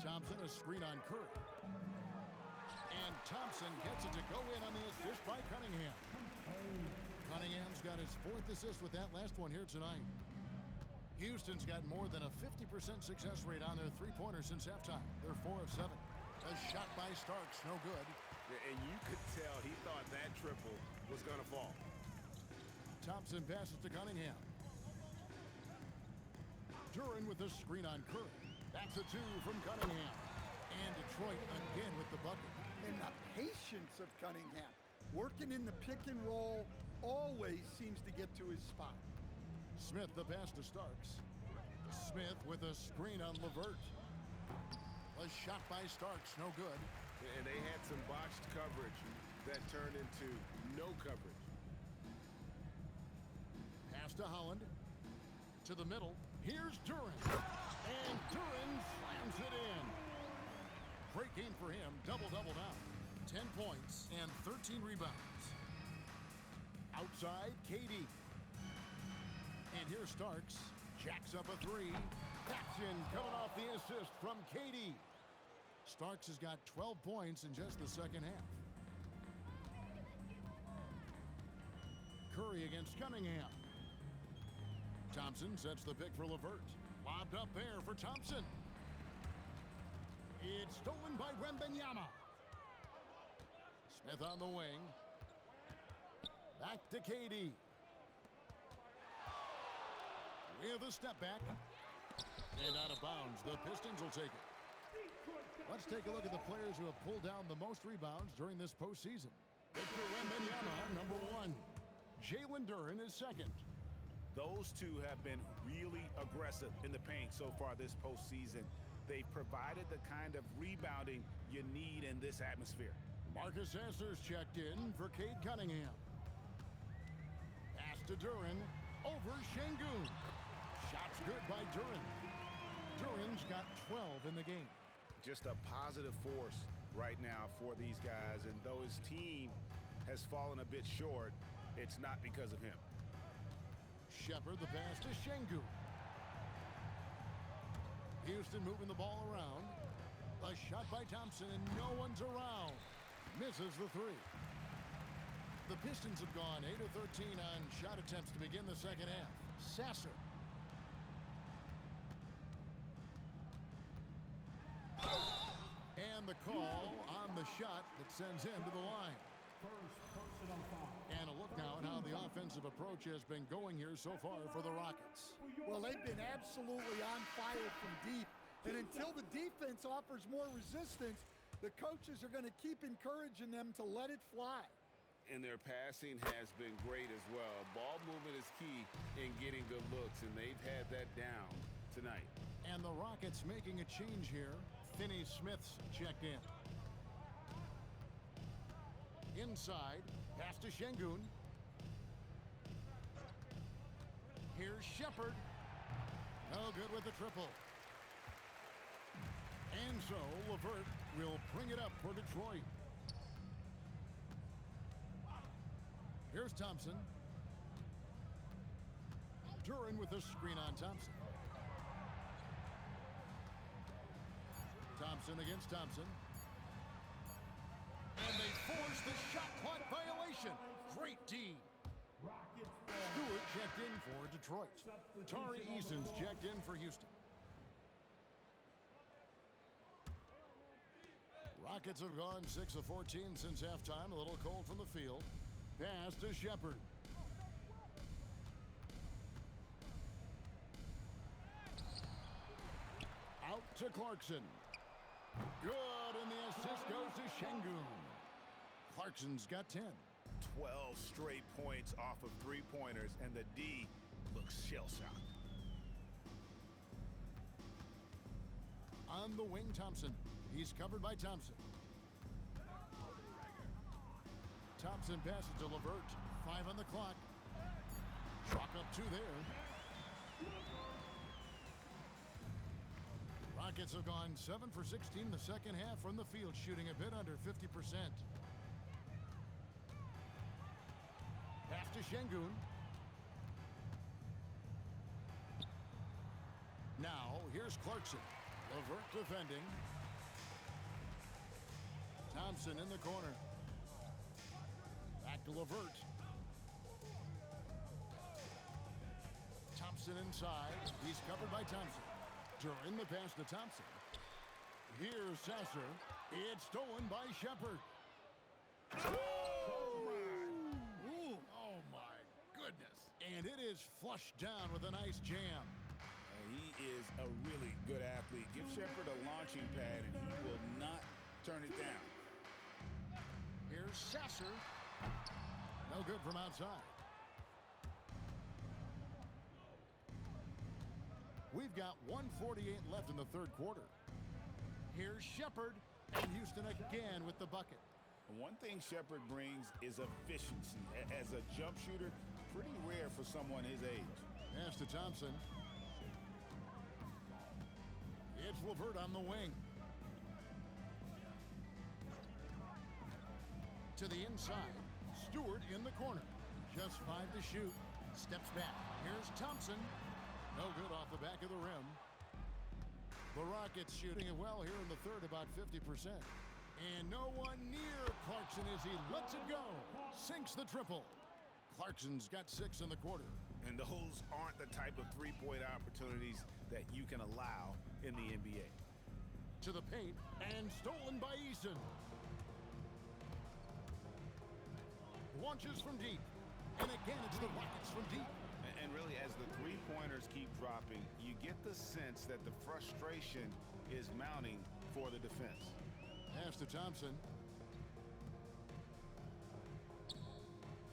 Speaker 1: Thompson, a screen on Curry. And Thompson gets it to go in on the assist by Cunningham. Cunningham's got his 4th assist with that last one here tonight. Houston's got more than a 50% success rate on their three-pointers since halftime. They're 4 of 7. A shot by Starks, no good.
Speaker 5: And you could tell he thought that triple was going to fall.
Speaker 1: Thompson passes to Cunningham. Duran with a screen on Curry. That's a 2 from Cunningham. And Detroit again with the bucket.
Speaker 3: And the patience of Cunningham. Working in the pick and roll always seems to get to his spot.
Speaker 1: Smith the pass to Starks. Smith with a screen on LeVert. A shot by Starks, no good.
Speaker 5: And they had some botched coverage that turned into no coverage.
Speaker 1: Pass to Holland. To the middle. Here's Duran. And Duran slams it in. Great game for him. Double-double now. 10 points and 13 rebounds. Outside, KD. And here's Starks. Jacks up a 3. That's in, coming off the assist from KD. Starks has got 12 points in just the second half. Curry against Cunningham. Thompson sets the pick for LeVert. Lobbed up there for Thompson. It's stolen by MYNBA. Smith on the wing. Back to KD. With a step back. And out of bounds. The Pistons will take it. Let's take a look at the players who have pulled down the most rebounds during this postseason. Victor Wembanyama, number 1. Jalen Duran is second.
Speaker 5: Those two have been really aggressive in the paint so far this postseason. They've provided the kind of rebounding you need in this atmosphere.
Speaker 1: Marcus Sasser's checked in for Cade Cunningham. Pass to Duran. Over Şengün. Shots good by Duran. Duran's got 12 in the game.
Speaker 5: Just a positive force right now for these guys. And though his team has fallen a bit short, it's not because of him.
Speaker 1: Shepard the pass to Şengün. Houston moving the ball around. A shot by Thompson, and no one's around. Misses the 3. The Pistons have gone 8 of 13 on shot attempts to begin the second half. Sasser. And the call on the shot that sends him to the line. And a look now at how the offensive approach has been going here so far for the Rockets.
Speaker 3: Well, they've been absolutely on fire from deep. And until the defense offers more resistance, the coaches are going to keep encouraging them to let it fly.
Speaker 2: And their passing has been great as well. Ball movement is key in getting good looks, and they've had that down tonight.
Speaker 1: And the Rockets making a change here. Finney Smith's checked in. Inside, pass to Şengün. Here's Shepard. No good with the triple. And so LeVert will bring it up for Detroit. Here's Thompson. Duran with a screen on Thompson. Thompson against Thompson. And they force the shot clock violation. Great D. Stewart checked in for Detroit. Tari Eason's checked in for Houston. Rockets have gone 6 of 14 since halftime. A little cold from the field. Pass to Shepard. Out to Clarkson. Good, and the assist goes to Şengün. Clarkson's got 10.
Speaker 5: 12 straight points off of three-pointers, and the D looks shell-shocked.
Speaker 1: On the wing, Thompson. He's covered by Thompson. Thompson passes to LeVert. 5 on the clock. Chalk up 2 there. Rockets have gone 7 for 16 in the second half from the field, shooting a bit under 50%. Pass to Şengün. Now, here's Clarkson. LeVert defending. Thompson in the corner. Back to LeVert. Thompson inside. He's covered by Thompson. During the pass to Thompson. Here's Sasser. It's stolen by Shepard. Oh my goodness. And it is flushed down with a nice jam.
Speaker 2: He is a really good athlete. Give Shepard a launching pad, and he will not turn it down.
Speaker 1: Here's Sasser. No good from outside. We've got 1:48 left in the third quarter. Here's Shepard, and Houston again with the bucket.
Speaker 2: One thing Shepard brings is efficiency. As a jump shooter, pretty rare for someone his age.
Speaker 1: Pass to Thompson. It's LeVert on the wing. To the inside. Stewart in the corner. Just 5 to shoot. Steps back. Here's Thompson. No good off the back of the rim. The Rockets shooting it well here in the third, about 50%. And no one near Clarkson as he lets it go. Sinks the triple. Clarkson's got 6 in the quarter.
Speaker 5: And those aren't the type of three-point opportunities that you can allow in the NBA.
Speaker 1: To the paint, and stolen by Eason. Launches from deep. And again, it's the Rockets from deep.
Speaker 5: And really, as the three-pointers keep dropping, you get the sense that the frustration is mounting for the defense.
Speaker 1: Pass to Thompson.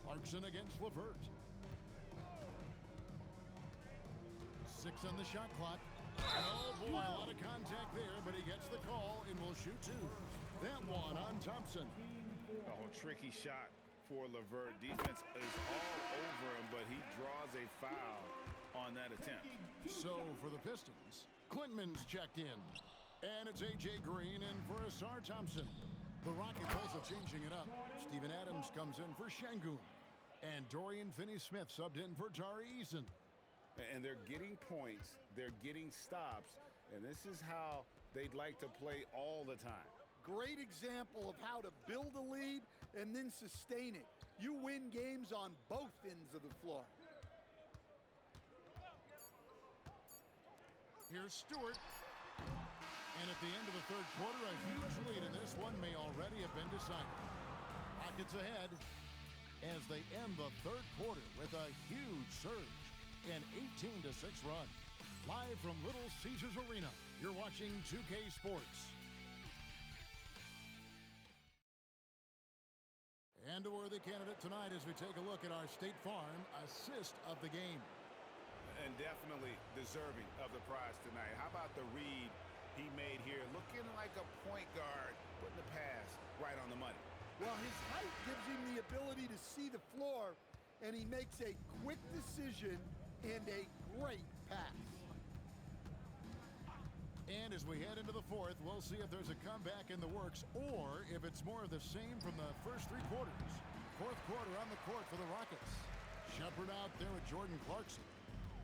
Speaker 1: Clarkson against LeVert. 6 on the shot clock. Oh boy, a lot of contact there, but he gets the call and will shoot 2. That one on Thompson.
Speaker 5: Oh, tricky shot for LeVert. Defense is all over him, but he draws a foul on that attempt.
Speaker 1: So for the Pistons, Quintman's checked in. And it's A.J. Green in for Asar Thompson. The Rockets also changing it up. Steven Adams comes in for Şengün. And Dorian Finney-Smith subbed in for Tari Eason.
Speaker 5: And they're getting points, they're getting stops, and this is how they'd like to play all the time.
Speaker 3: Great example of how to build a lead and then sustain it. You win games on both ends of the floor.
Speaker 1: Here's Stewart. And at the end of the third quarter, a huge lead in this one may already have been decided. Rockets ahead as they end the third quarter with a huge surge. An 18-6 run. Live from Little Caesars Arena, you're watching 2K Sports. And a worthy candidate tonight as we take a look at our State Farm assist of the game.
Speaker 5: And definitely deserving of the prize tonight. How about the read he made here? Looking like a point guard, putting the pass right on the money.
Speaker 3: Well, his height gives him the ability to see the floor, and he makes a quick decision and a great pass.
Speaker 1: And as we head into the fourth, we'll see if there's a comeback in the works or if it's more of the same from the first 3 quarters. Fourth quarter on the court for the Rockets. Shepard out there with Jordan Clarkson.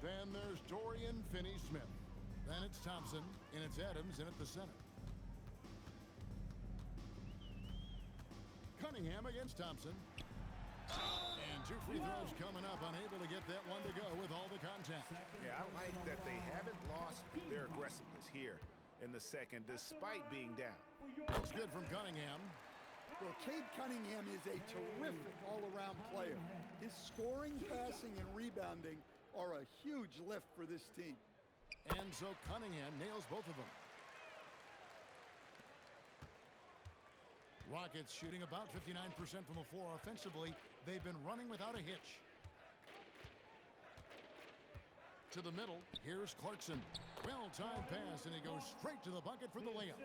Speaker 1: Then there's Dorian Finney-Smith. Then it's Thompson, and it's Adams in at the center. Cunningham against Thompson. And 2 free throws coming up, unable to get that one to go with all the contact.
Speaker 5: Yeah, I like that they haven't lost their aggressiveness here. in the second, despite being down.
Speaker 1: It's good from Cunningham.
Speaker 3: Well, Cade Cunningham is a terrific all-around player. His scoring, passing, and rebounding are a huge lift for this team.
Speaker 1: And so Cunningham nails both of them. Rockets shooting about 59% from the floor offensively. They've been running without a hitch. To the middle, here's Clarkson. Well-timed pass, and he goes straight to the bucket for the layup.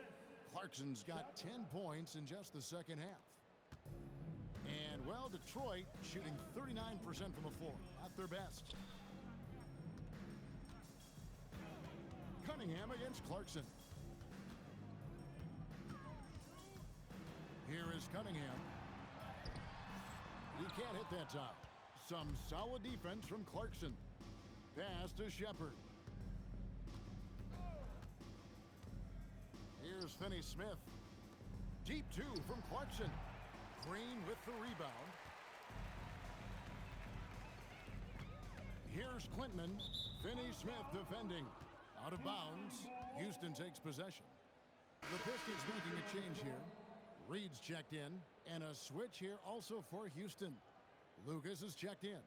Speaker 1: Clarkson's got 10 points in just the second half. And, well, Detroit shooting 39% from the floor. Not their best. Cunningham against Clarkson. Here is Cunningham. He can't hit that time. Some solid defense from Clarkson. Pass to Shepard. Here's Finney-Smith. Deep two from Clarkson. Green with the rebound. Here's Quintman. Finney-Smith defending. Out of bounds. Houston takes possession. The Pistons making a change here. Reed's checked in. And a switch here also for Houston. Lucas is checked in.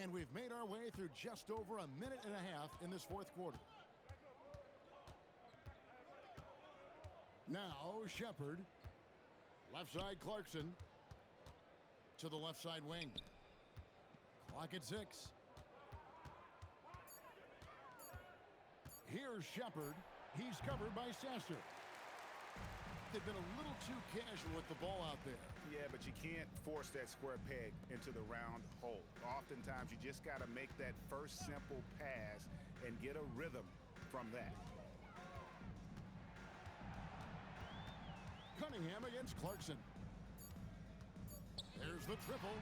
Speaker 1: And we've made our way through just over a minute and a half in this fourth quarter. Now Shepard. Left side Clarkson. To the left side wing. Clock at 6. Here's Shepard. He's covered by Sasser. They've been a little too casual with the ball out there.
Speaker 5: Yeah, but you can't force that square peg into the round hole. Oftentimes, you just got to make that first simple pass and get a rhythm from that.
Speaker 1: Cunningham against Clarkson. There's the triple.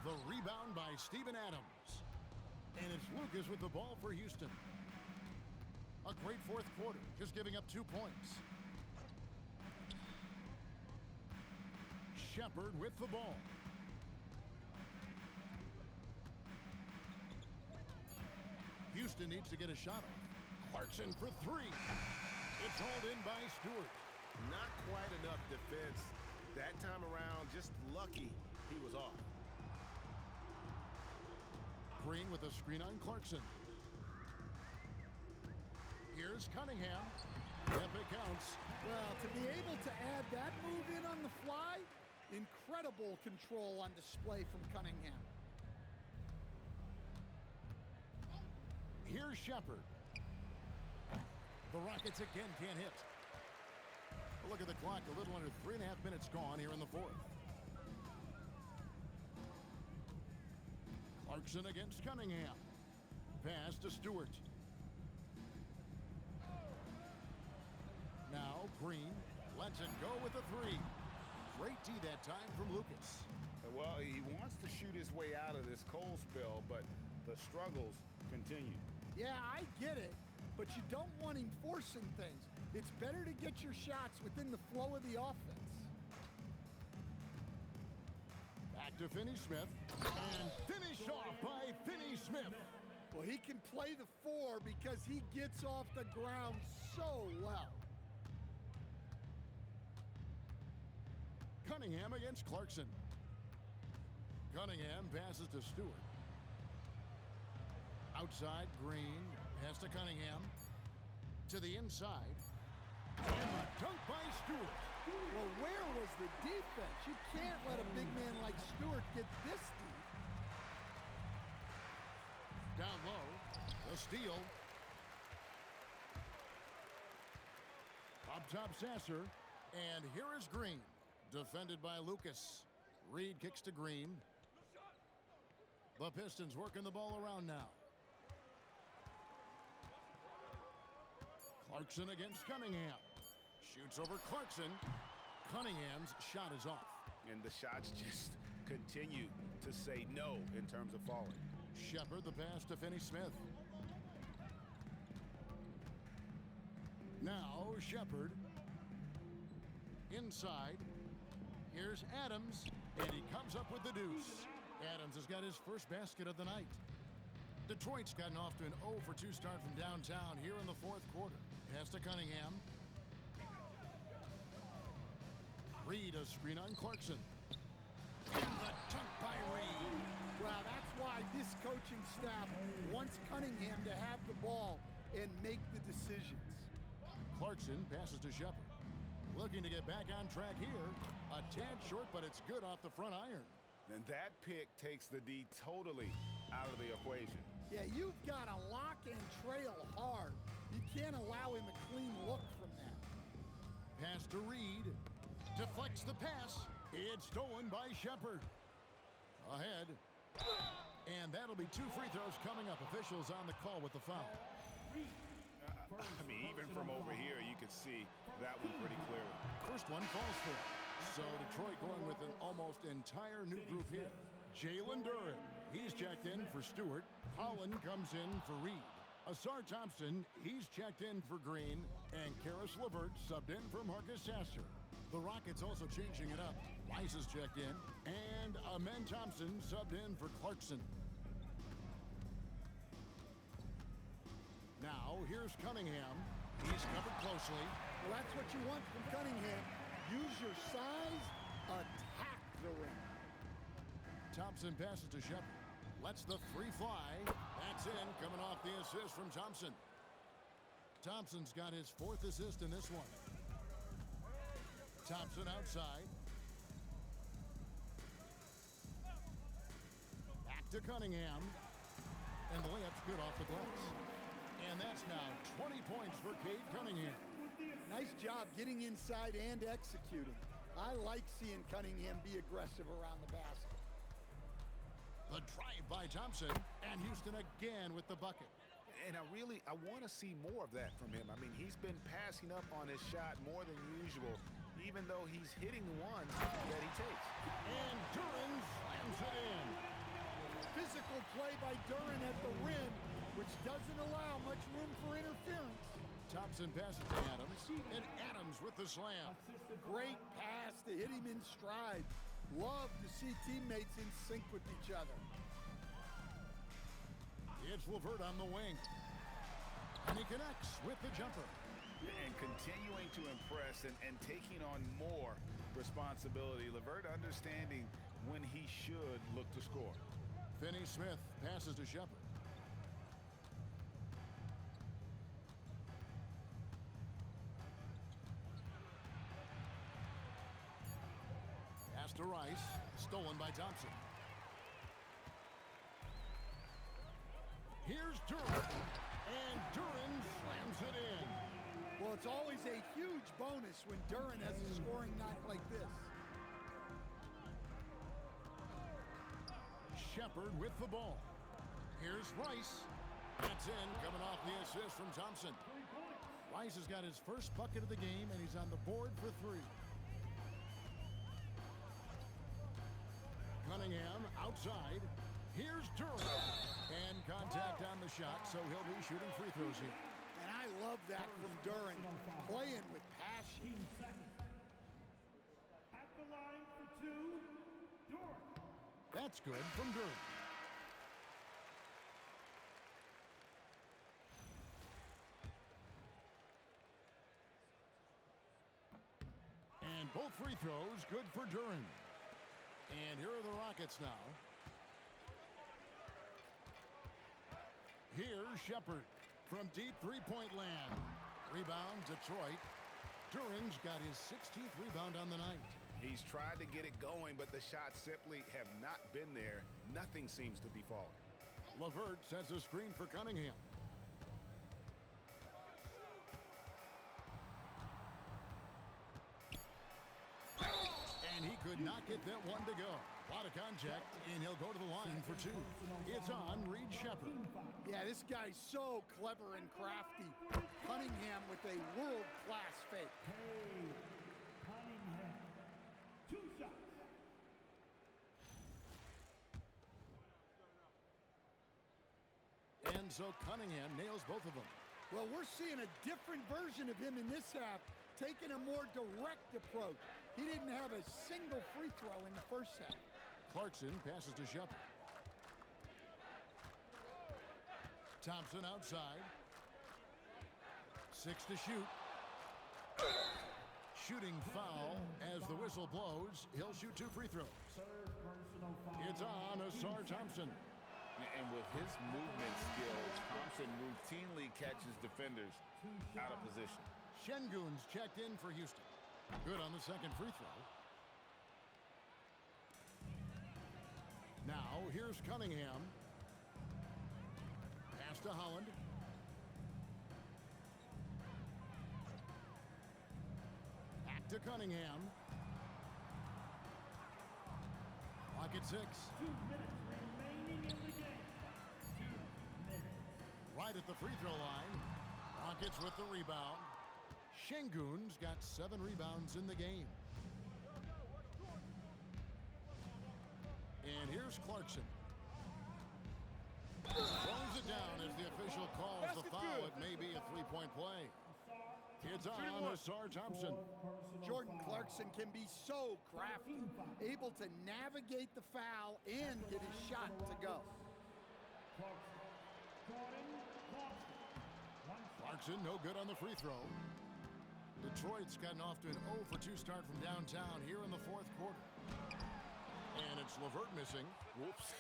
Speaker 1: The rebound by Steven Adams. And it's Lucas with the ball for Houston. A great fourth quarter, just giving up 2 points. Shepard with the ball. Houston needs to get a shot off. Clarkson for 3. It's hauled in by Stewart.
Speaker 10: Not quite enough defense that time around. Just lucky he was off.
Speaker 1: Green with a screen on Clarkson. Here's Cunningham. If it counts.
Speaker 3: Well, to be able to add that move in on the fly, incredible control on display from Cunningham.
Speaker 1: Here's Shepard. The Rockets again can't hit. Look at the clock, a little under 3.5 minutes gone here in the fourth. Clarkson against Cunningham. Pass to Stewart. Now Green lets it go with a 3. Great D that time from Lucas.
Speaker 5: Well, he wants to shoot his way out of this cold spell, but the struggles continue.
Speaker 3: Yeah, I get it, but you don't want him forcing things. It's better to get your shots within the flow of the offense.
Speaker 1: Back to Finney-Smith. And finished off by Finney-Smith.
Speaker 3: Well, he can play the 4 because he gets off the ground so well.
Speaker 1: Cunningham against Clarkson. Cunningham passes to Stewart. Outside, Green. Pass to Cunningham. To the inside. And a dunk by Stewart.
Speaker 3: Well, where was the defense? You can't let a big man like Stewart get this deep.
Speaker 1: Down low. The steal. Up top, Sasser. And here is Green. Defended by Lucas. Reed kicks to Green. The Pistons working the ball around now. Clarkson against Cunningham. Shoots over Clarkson. Cunningham's shot is off.
Speaker 5: And the shots just continue to say no in terms of falling.
Speaker 1: Shepard the pass to Finney-Smith. Now Shepard. Inside. Here's Adams. And he comes up with the deuce. Adams has got his first basket of the night. Detroit's gotten off to an 0 for 2 start from downtown here in the fourth quarter. Pass to Cunningham. Reed, a screen on Clarkson. And the dunk by Reed.
Speaker 3: Well, that's why this coaching staff wants Cunningham to have the ball and make the decisions.
Speaker 1: Clarkson passes to Shepard. Looking to get back on track here. A tad short, but it's good off the front iron.
Speaker 5: And that pick takes the D totally out of the equation.
Speaker 3: Yeah, you've got to lock and trail hard. You can't allow him a clean look from that.
Speaker 1: Pass to Reed. Deflects the pass. It's stolen by Shepard. Ahead. And that'll be 2 free throws coming up. Officials on the call with the foul.
Speaker 5: I mean, even from over here, you could see that one pretty clearly.
Speaker 1: First one falls for it. So Detroit going with an almost entire new group here. Jalen Duren, he's checked in for Stewart. Holland comes in for Reed. Asar Thompson, he's checked in for Green. And Karis LeVert subbed in for Marcus Sasser. The Rockets also changing it up. Weiss is checked in. And Amen Thompson subbed in for Clarkson. Now, here's Cunningham. He's covered closely.
Speaker 3: Well, that's what you want from Cunningham. Use your size, attack the rim.
Speaker 1: Thompson passes to Shepard. Lets the three fly. That's in, coming off the assist from Thompson. Thompson's got his 4th assist in this one. Thompson outside. Back to Cunningham. And the layup's good off the glass. And that's now 20 points for Cade Cunningham.
Speaker 3: Nice job getting inside and executing. I like seeing Cunningham be aggressive around the basket.
Speaker 1: The drive by Thompson, and Houston again with the bucket.
Speaker 5: And I want to see more of that from him. I mean, he's been passing up on his shot more than usual, even though he's hitting the ones that he takes.
Speaker 1: And Duren slams it in.
Speaker 3: Physical play by Duren at the rim, which doesn't allow much room for interference.
Speaker 1: Thompson passes to Adams, and Adams with the slam.
Speaker 3: Great pass to hit him in stride. Love to see teammates in sync with each other.
Speaker 1: It's LeVert on the wing. And he connects with the jumper.
Speaker 5: And continuing to impress and taking on more responsibility. LeVert understanding when he should look to score.
Speaker 1: Finney-Smith passes to Shepard. Pass to Rice, stolen by Thompson. Here's Duren, and Duren slams it in.
Speaker 3: Well, it's always a huge bonus when Duren has a scoring night like this.
Speaker 1: Shepard with the ball. Here's Rice. That's in, coming off the assist from Thompson. Rice has got his first bucket of the game, and he's on the board for 3. Cunningham outside. Here's Duren. And contact on the shot, so he'll be shooting free throws here.
Speaker 3: And I love that from Duren, playing with passion.
Speaker 6: 15 seconds. At the line for 2, Duren.
Speaker 1: That's good from Duren. And both free throws good for Duren. And here are the Rockets now. Here's Shepard from deep three-point land. Rebound, Detroit. Duren's got his 16th rebound on the night.
Speaker 5: He's tried to get it going, but the shots simply have not been there. Nothing seems to be falling.
Speaker 1: LeVert sets a screen for Cunningham. And he could not get that one to go. A lot of contact, and he'll go to the line for 2. It's on Reed Shepard.
Speaker 3: Yeah, this guy's so clever and crafty. Cunningham with a world-class fake.
Speaker 6: Cade Cunningham. 2 shots.
Speaker 1: And so Cunningham nails both of them.
Speaker 3: Well, we're seeing a different version of him in this half, taking a more direct approach. He didn't have a single free throw in the first half.
Speaker 1: Clarkson passes to Shepard. Thompson outside. 6 to shoot. Shooting foul as the whistle blows. He'll shoot 2 free throws. It's on Asar Thompson.
Speaker 2: And with his movement skills, Thompson routinely catches defenders out of position.
Speaker 1: Şengün's checked in for Houston. Good on the second free throw. Now, here's Cunningham. Pass to Holland. Back to Cunningham. Clock at 6.
Speaker 6: 2 minutes remaining in the game. 2 minutes.
Speaker 1: Right at the free throw line. Rockets with the rebound. Şengün's got 7 rebounds in the game. And here's Clarkson. Throws it down as the official calls the foul. It may be a 3-point play. It's on Asar Thompson.
Speaker 3: Jordan Clarkson can be so crafty, able to navigate the foul and get his shot to go.
Speaker 1: Clarkson no good on the free throw. Detroit's gotten off to an 0 for 2 start from downtown here in the 4th quarter. And it's LeVert missing.
Speaker 5: Whoops.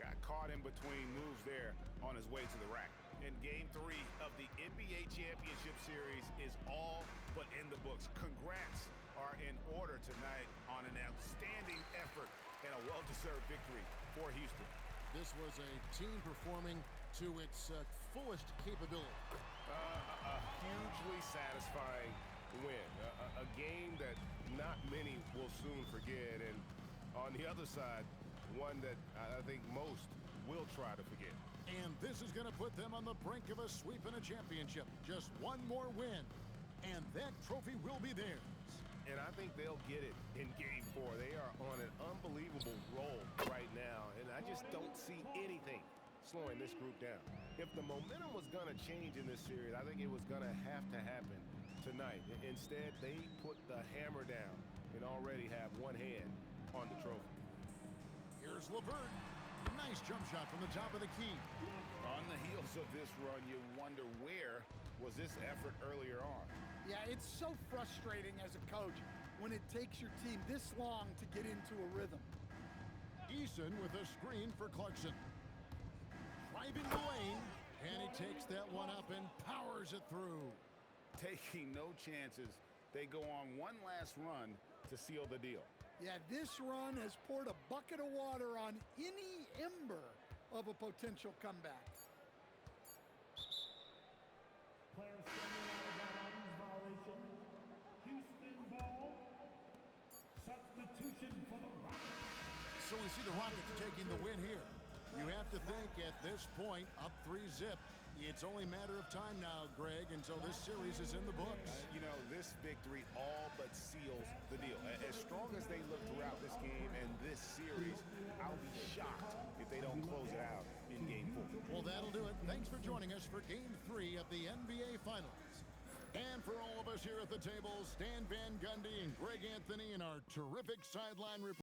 Speaker 5: Got caught in between moves there on his way to the rack. And Game 3 of the NBA Championship Series is all but in the books. Congrats are in order tonight on an outstanding effort and a well-deserved victory for Houston.
Speaker 1: This was a team performing to its fullest capability.
Speaker 10: A hugely satisfying win. A game that not many will soon forget. And on the other side, one that I think most will try to forget.
Speaker 1: And this is going to put them on the brink of a sweep in a championship. Just one more win, and that trophy will be theirs.
Speaker 10: And I think they'll get it in Game 4. They are on an unbelievable roll right now, and I just don't see anything slowing this group down. If the momentum was going to change in this series, I think it was going to happen tonight. Instead, they put the hammer down and already have one hand on the trophy.
Speaker 1: Here's LeVert. Nice jump shot from the top of the key.
Speaker 2: On the heels of this run, you wonder where was this effort earlier on.
Speaker 3: Yeah, it's so frustrating as a coach when it takes your team this long to get into a rhythm.
Speaker 1: Eason with a screen for Clarkson. Driving the lane, and he takes that one up and powers it through.
Speaker 2: Taking no chances, they go on one last run to seal the deal.
Speaker 3: Yeah, this run has poured a bucket of water on any ember of a potential comeback.
Speaker 6: Player standing out of bounds violation. Houston ball. Substitution for the Rockets.
Speaker 1: So we see the Rockets taking the win here. You have to think at this point, up 3-0. It's only a matter of time now, Greg, until this series is in the books.
Speaker 5: You know, this victory all but seals the deal. As strong as they look throughout this game and this series, I'll be shocked if they don't close it out in Game 4.
Speaker 1: Well, that'll do it. Thanks for joining us for Game 3 of the NBA Finals. And for all of us here at the table, Stan Van Gundy and Greg Anthony in our terrific sideline report.